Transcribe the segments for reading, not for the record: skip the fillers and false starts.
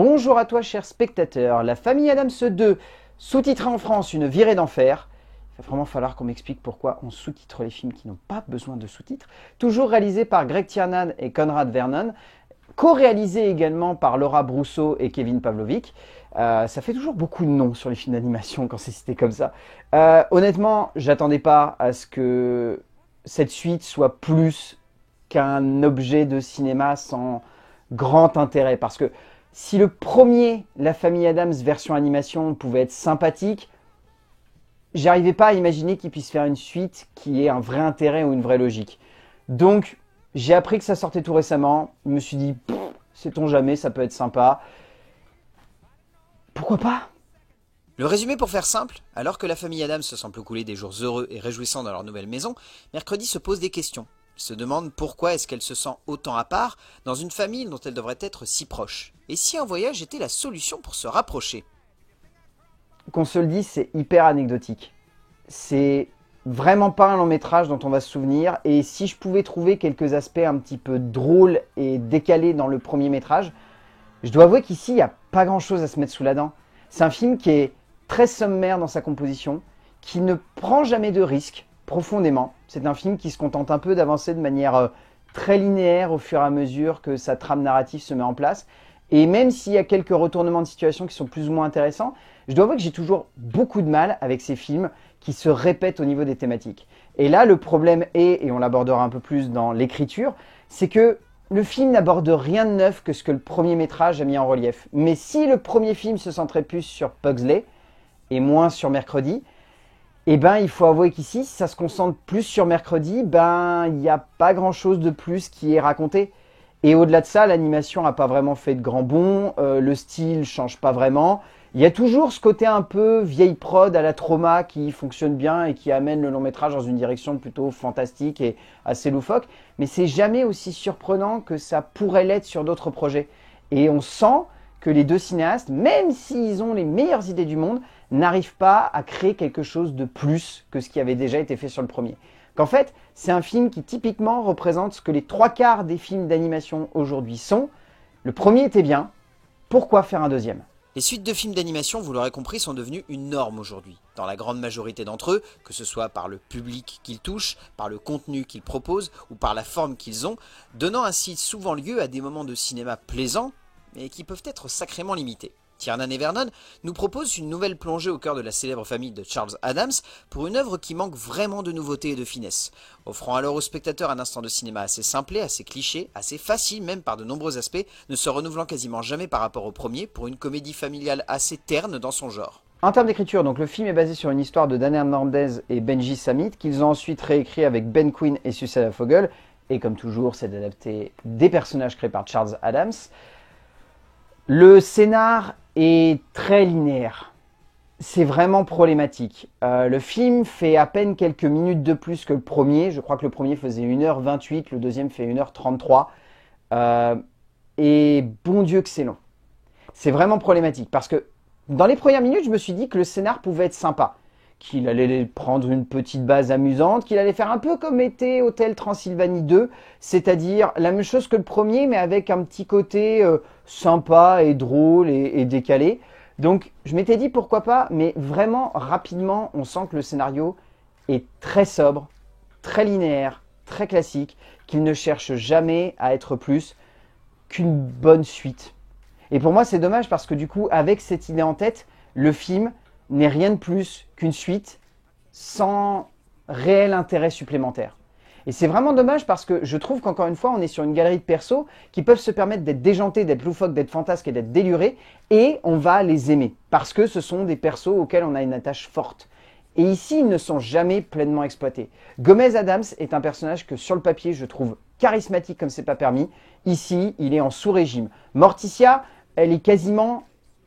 Bonjour à toi, cher spectateur. La famille Adams 2, sous-titré en France Une virée d'enfer. Il va vraiment falloir qu'on m'explique pourquoi on sous-titre les films qui n'ont pas besoin de sous-titres. Toujours réalisé par Greg Tiernan et Conrad Vernon. Co-réalisé également par Laura Brousseau et Kevin Pavlovic. Ça fait toujours beaucoup de noms sur les films d'animation quand c'est cité comme ça. Honnêtement, j'attendais pas à ce que cette suite soit plus qu'un objet de cinéma sans grand intérêt. Parce que si le premier, La famille Adams version animation, pouvait être sympathique, j'arrivais pas à imaginer qu'il puisse faire une suite qui ait un vrai intérêt ou une vraie logique. Donc, j'ai appris que ça sortait tout récemment. Je me suis dit, sait-on jamais, ça peut être sympa. Pourquoi pas ? Le résumé pour faire simple, alors que la famille Adams se semble couler des jours heureux et réjouissants dans leur nouvelle maison, mercredi se pose des questions. Il se demande pourquoi est-ce qu'elle se sent autant à part dans une famille dont elle devrait être si proche. Et si un voyage était la solution pour se rapprocher ? Qu'on se le dise, c'est hyper anecdotique. C'est vraiment pas un long métrage dont on va se souvenir. Et si je pouvais trouver quelques aspects un petit peu drôles et décalés dans le premier métrage, je dois avouer qu'ici, il n'y a pas grand-chose à se mettre sous la dent. C'est un film qui est très sommaire dans sa composition, qui ne prend jamais de risques, profondément. C'est un film qui se contente un peu d'avancer de manière très linéaire au fur et à mesure que sa trame narrative se met en place. Et même s'il y a quelques retournements de situation qui sont plus ou moins intéressants, je dois avouer que j'ai toujours beaucoup de mal avec ces films qui se répètent au niveau des thématiques. Et là, le problème est, et on l'abordera un peu plus dans l'écriture, c'est que le film n'aborde rien de neuf que ce que le premier métrage a mis en relief. Mais si le premier film se centrait plus sur Pugsley et moins sur Mercredi, eh ben, il faut avouer qu'ici, si ça se concentre plus sur Mercredi, ben, il n'y a pas grand-chose de plus qui est raconté. Et au-delà de ça, l'animation n'a pas vraiment fait de grands bonds, le style change pas vraiment. Il y a toujours ce côté un peu vieille prod à la Trauma qui fonctionne bien et qui amène le long métrage dans une direction plutôt fantastique et assez loufoque. Mais c'est jamais aussi surprenant que ça pourrait l'être sur d'autres projets. Et on sent que les deux cinéastes, même s'ils ont les meilleures idées du monde, n'arrivent pas à créer quelque chose de plus que ce qui avait déjà été fait sur le premier. Qu'en fait, c'est un film qui typiquement représente ce que les trois quarts des films d'animation aujourd'hui sont. Le premier était bien, pourquoi faire un deuxième ? Les suites de films d'animation, vous l'aurez compris, sont devenues une norme aujourd'hui. Dans la grande majorité d'entre eux, que ce soit par le public qu'ils touchent, par le contenu qu'ils proposent ou par la forme qu'ils ont, donnant ainsi souvent lieu à des moments de cinéma plaisants, mais qui peuvent être sacrément limités. Tiernan et Vernon nous proposent une nouvelle plongée au cœur de la célèbre famille de Charles Adams pour une œuvre qui manque vraiment de nouveauté et de finesse, offrant alors au spectateur un instant de cinéma assez simplé, assez cliché, assez facile même par de nombreux aspects, ne se renouvelant quasiment jamais par rapport au premier pour une comédie familiale assez terne dans son genre. En termes d'écriture, donc le film est basé sur une histoire de Dan Hernandez et Benji Samit qu'ils ont ensuite réécrit avec Ben Quinn et Susanna Fogel, et comme toujours, c'est d'adapter des personnages créés par Charles Adams. Le scénar est très linéaire. C'est vraiment problématique. Le film fait à peine quelques minutes de plus que le premier. Je crois que le premier faisait 1h28, le deuxième fait 1h33. Et bon Dieu que c'est long. C'est vraiment problématique parce que dans les premières minutes, je me suis dit que le scénar pouvait être sympa. Qu'il allait prendre une petite base amusante, qu'il allait faire un peu comme était Hôtel Transylvanie 2, c'est-à-dire la même chose que le premier, mais avec un petit côté sympa et drôle et décalé. Donc je m'étais dit pourquoi pas, mais vraiment rapidement, on sent que le scénario est très sobre, très linéaire, très classique, qu'il ne cherche jamais à être plus qu'une bonne suite. Et pour moi, c'est dommage parce que du coup, avec cette idée en tête, le film n'est rien de plus qu'une suite sans réel intérêt supplémentaire. Et c'est vraiment dommage parce que je trouve qu'encore une fois, on est sur une galerie de persos qui peuvent se permettre d'être déjantés, d'être loufoques, d'être fantasques et d'être délurés, et on va les aimer parce que ce sont des persos auxquels on a une attache forte. Et ici, ils ne sont jamais pleinement exploités. Gomez Adams est un personnage que sur le papier, je trouve charismatique comme c'est pas permis. Ici, il est en sous-régime. Morticia, elle est quasiment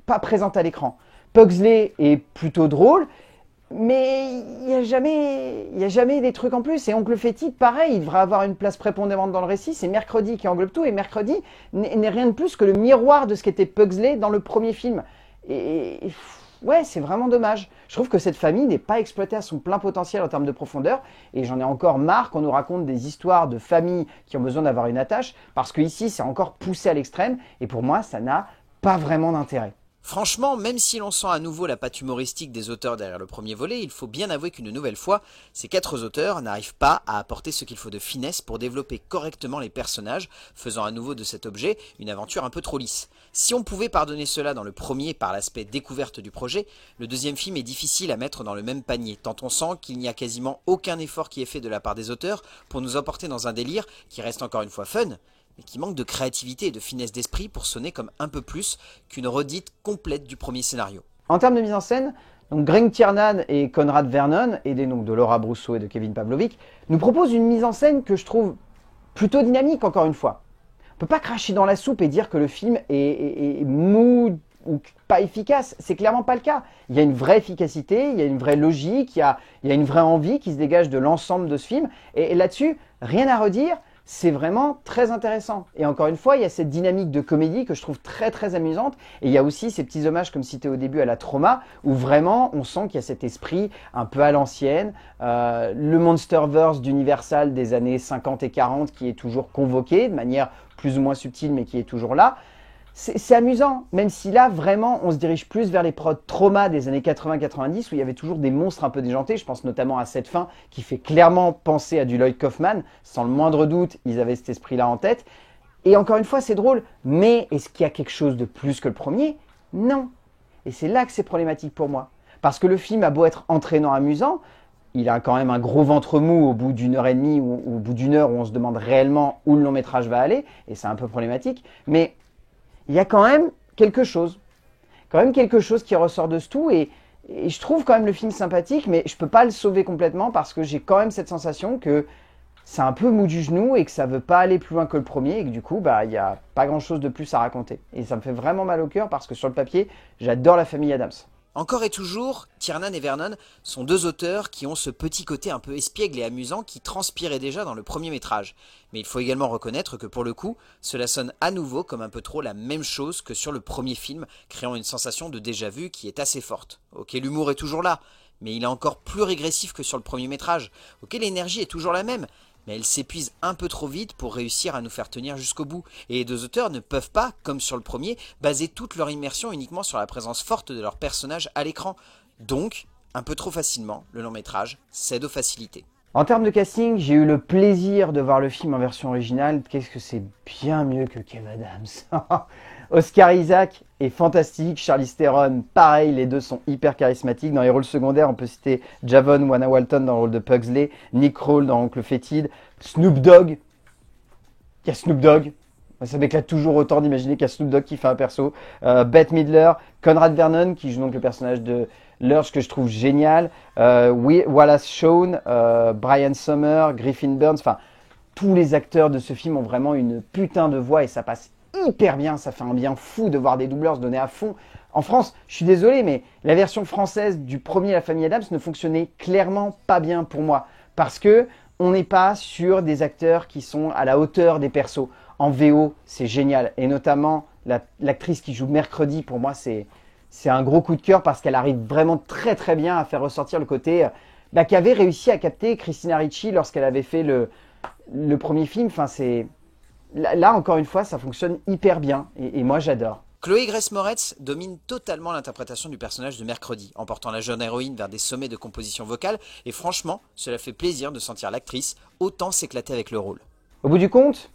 pas présente à l'écran. Pugsley est plutôt drôle, mais il n'y a jamais des trucs en plus. Et Oncle Fétide, pareil, il devrait avoir une place prépondérante dans le récit. C'est Mercredi qui englobe tout, et Mercredi n'est rien de plus que le miroir de ce qu'était Pugsley dans le premier film. Et ouais, c'est vraiment dommage. Je trouve que cette famille n'est pas exploitée à son plein potentiel en termes de profondeur, et j'en ai encore marre qu'on nous raconte des histoires de familles qui ont besoin d'avoir une attache, parce que ici c'est encore poussé à l'extrême, et pour moi ça n'a pas vraiment d'intérêt. Franchement, même si l'on sent à nouveau la patte humoristique des auteurs derrière le premier volet, il faut bien avouer qu'une nouvelle fois, ces 4 auteurs n'arrivent pas à apporter ce qu'il faut de finesse pour développer correctement les personnages, faisant à nouveau de cet objet une aventure un peu trop lisse. Si on pouvait pardonner cela dans le premier par l'aspect découverte du projet, le deuxième film est difficile à mettre dans le même panier, tant on sent qu'il n'y a quasiment aucun effort qui est fait de la part des auteurs pour nous emporter dans un délire qui reste encore une fois fun, mais qui manque de créativité et de finesse d'esprit pour sonner comme un peu plus qu'une redite complète du premier scénario. En termes de mise en scène, donc Greg Tiernan et Conrad Vernon, aidés donc de Laura Brousseau et de Kevin Pavlovic, nous proposent une mise en scène que je trouve plutôt dynamique, encore une fois. On ne peut pas cracher dans la soupe et dire que le film est mou ou pas efficace. C'est clairement pas le cas. Il y a une vraie efficacité, il y a une vraie logique, il y a une vraie envie qui se dégage de l'ensemble de ce film. Et là-dessus, rien à redire. C'est vraiment très intéressant. Et encore une fois, il y a cette dynamique de comédie que je trouve très très amusante. Et il y a aussi ces petits hommages, comme cité au début, à la Trauma, où vraiment on sent qu'il y a cet esprit un peu à l'ancienne. Le Monsterverse d'Universal des années 50 et 40 qui est toujours convoqué de manière plus ou moins subtile, mais qui est toujours là. C'est amusant, même si là, vraiment, on se dirige plus vers les prods Trauma des années 80-90, où il y avait toujours des monstres un peu déjantés. Je pense notamment à cette fin, qui fait clairement penser à du Lloyd Kaufman. Sans le moindre doute, ils avaient cet esprit-là en tête. Et encore une fois, c'est drôle. Mais est-ce qu'il y a quelque chose de plus que le premier? Non. Et c'est là que c'est problématique pour moi. Parce que le film a beau être entraînant, amusant, il a quand même un gros ventre mou au bout d'une heure et demie, ou au bout d'une heure où on se demande réellement où le long métrage va aller. Et c'est un peu problématique. Mais il y a quand même quelque chose. Qui ressort de ce tout. Et je trouve quand même le film sympathique, mais je ne peux pas le sauver complètement parce que j'ai quand même cette sensation que c'est un peu mou du genou et que ça ne veut pas aller plus loin que le premier et que du coup, il n'y a pas grand-chose de plus à raconter. Et ça me fait vraiment mal au cœur parce que sur le papier, j'adore la famille Addams. Encore et toujours, Tiernan et Vernon sont 2 auteurs qui ont ce petit côté un peu espiègle et amusant qui transpirait déjà dans le premier métrage. Mais il faut également reconnaître que pour le coup, cela sonne à nouveau comme un peu trop la même chose que sur le premier film, créant une sensation de déjà-vu qui est assez forte. Ok, l'humour est toujours là, mais il est encore plus régressif que sur le premier métrage. Ok, l'énergie est toujours la même, mais elle s'épuise un peu trop vite pour réussir à nous faire tenir jusqu'au bout. Et les 2 auteurs ne peuvent pas, comme sur le premier, baser toute leur immersion uniquement sur la présence forte de leurs personnages à l'écran. Donc, un peu trop facilement, le long métrage cède aux facilités. En termes de casting, j'ai eu le plaisir de voir le film en version originale. Qu'est-ce que c'est bien mieux que Kev Adams. Oscar Isaac est fantastique, Charlize Theron, pareil, les 2 sont hyper charismatiques. Dans les rôles secondaires, on peut citer Javon Wana Walton dans le rôle de Pugsley, Nick Kroll dans Oncle Fétide, Snoop Dogg. Il y a Snoop Dogg. Ça m'éclate toujours autant d'imaginer qu'il y a Snoop Dogg qui fait un perso. Bette Midler, Conrad Vernon qui joue donc le personnage de Lurch que je trouve génial. Wallace Shawn, Brian Sommer, Griffin Burns. Enfin, tous les acteurs de ce film ont vraiment une putain de voix et ça passe hyper bien. Ça fait un bien fou de voir des doubleurs se donner à fond. En France, je suis désolé, mais la version française du premier La Famille Addams ne fonctionnait clairement pas bien pour moi. Parce que on n'est pas sur des acteurs qui sont à la hauteur des persos. En VO, c'est génial. Et notamment, l'actrice qui joue Mercredi, pour moi, c'est un gros coup de cœur parce qu'elle arrive vraiment très très bien à faire ressortir le côté qu'avait réussi à capter Christina Ricci lorsqu'elle avait fait le premier film. Enfin, là, encore une fois, ça fonctionne hyper bien. Et moi, j'adore. Chloé Grace Moretz domine totalement l'interprétation du personnage de Mercredi, emportant la jeune héroïne vers des sommets de composition vocale, et franchement, cela fait plaisir de sentir l'actrice autant s'éclater avec le rôle. Au bout du compte,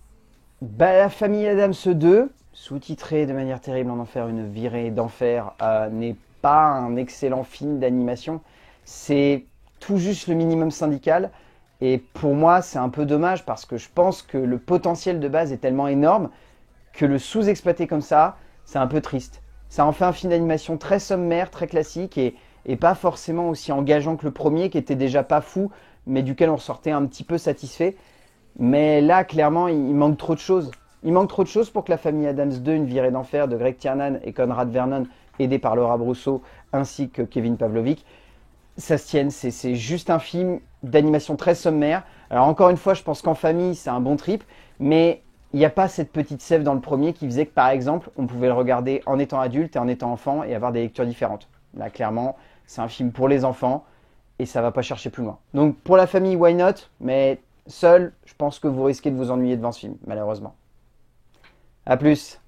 La Famille Addams 2, sous-titré de manière terrible en enfer, une virée d'enfer, n'est pas un excellent film d'animation. C'est tout juste le minimum syndical, et pour moi, c'est un peu dommage parce que je pense que le potentiel de base est tellement énorme que le sous-exploiter comme ça, c'est un peu triste. Ça en fait un film d'animation très sommaire, très classique et pas forcément aussi engageant que le premier qui était déjà pas fou, mais duquel on ressortait un petit peu satisfait. Mais là, clairement, il manque trop de choses. Il manque trop de choses pour que La Famille Addams 2, une virée d'enfer de Greg Tiernan et Conrad Vernon, aidé par Laura Brousseau ainsi que Kevin Pavlovic, ça se tienne. C'est juste un film d'animation très sommaire. Alors encore une fois, je pense qu'en famille, c'est un bon trip, mais il n'y a pas cette petite sève dans le premier qui faisait que, par exemple, on pouvait le regarder en étant adulte et en étant enfant et avoir des lectures différentes. Là, clairement, c'est un film pour les enfants et ça ne va pas chercher plus loin. Donc, pour la famille, why not? Mais seul, je pense que vous risquez de vous ennuyer devant ce film, malheureusement. A plus.